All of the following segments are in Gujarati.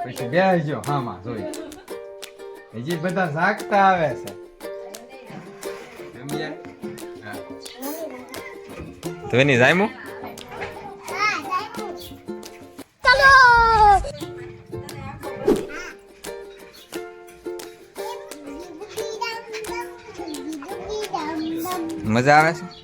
પછી બેસજો હામાં જોઈ હજી બધા જાગતા આવે છે તો એની જાયમું મજા આવે છે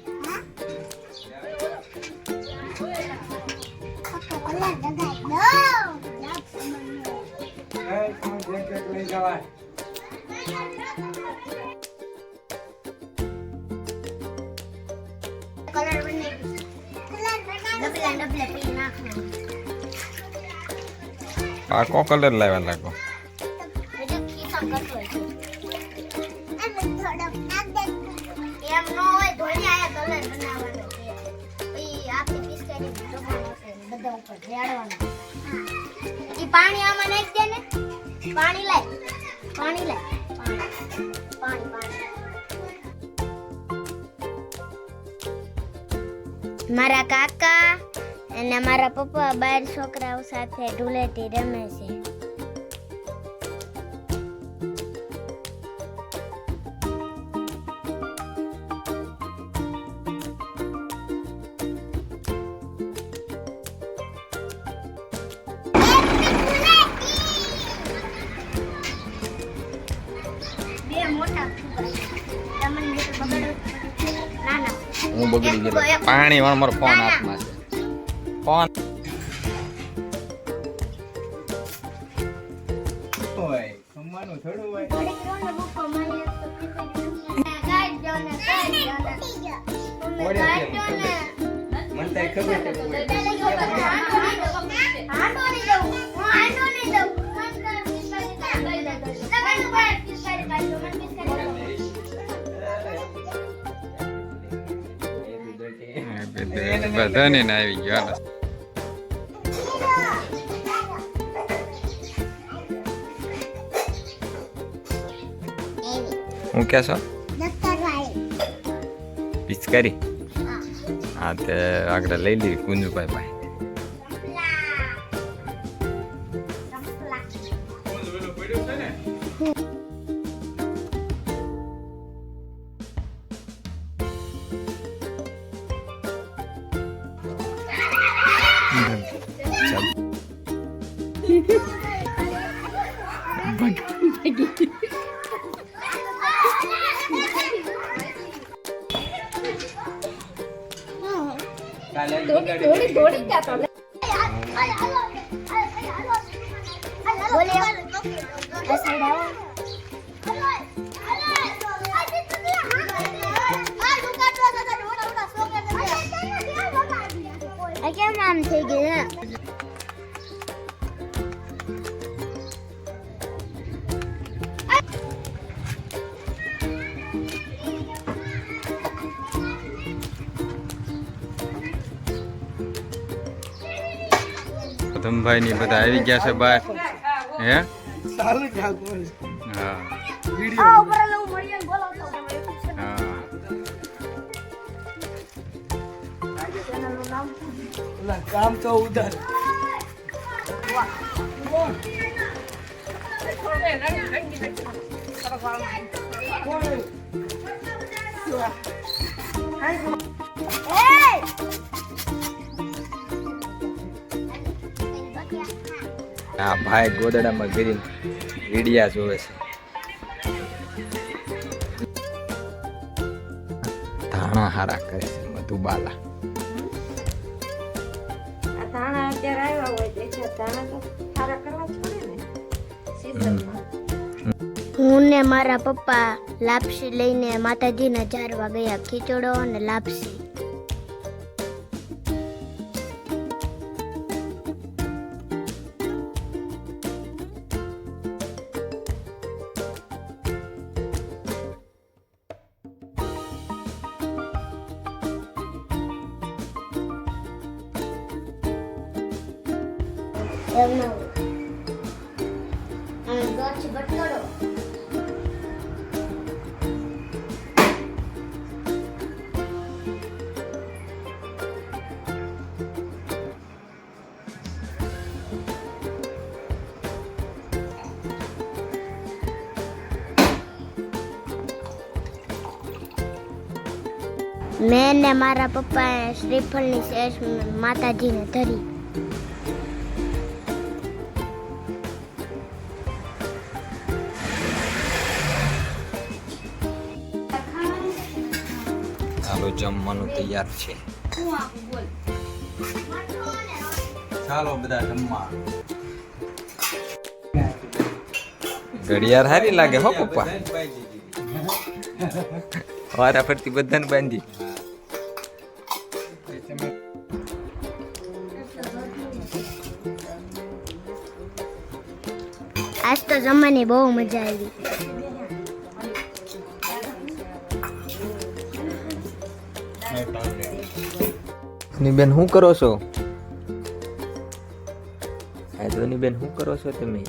પાકો કલર લાવ્યા લાગો પાણી આમાં નાખી દે ને પાણી લાય મારા કાકા અને મારા પપ્પા બાર છોકરાઓ સાથે ધૂળેટી રમે છે હું બગડી ગયો પાણી વાળો મારો ફોન હાથમાં છે ફોન ઓય ખમવાનું થોડું હોય મને તો ખબર છે બધાને આવી ગયો હું કે છો પિચકારી હા તે આગળ લઈ લીધી કુંજુભાઈ પાસે થોડી જાતો કેમ આમ થઈ ગયું ધમભાઈ ની બધા આવી ગયા છે બહાર હે ચાલુ જાગો હા આ ઉપર લઉં મરિયન બોલાવતો હા ચેનલનું નામ ઓલા કામ તો ઉધર હા ભાઈ ગોદડામાં ગીરીને વીડિયા જોવે છે ધાણા હારા કરે છે મધુબાલા ધાણા અત્યારે આવ્યા હોય તો ધાણા તો સારા કરવા છોડે ને સીઝનમાં હું ને મારા પપ્પા લાપસી લઈને માતાજીના ચારવા ગયા ખીચડો અને લાપસી મેં ને મારા પપ્પાએ શ્રીફળની શેષ માતાજીને ધરી. ચાલો જમવાનું તૈયાર છે. ચાલો બધા જમવા. ઘડિયાળ સારી લાગે હો પપ્પા. વારા ફરતી બધાને બાંધી. આજ તો જમવાની બહુ મજા આવી. ની બેન શું કરો છો? બેન શું કરો છો તમે?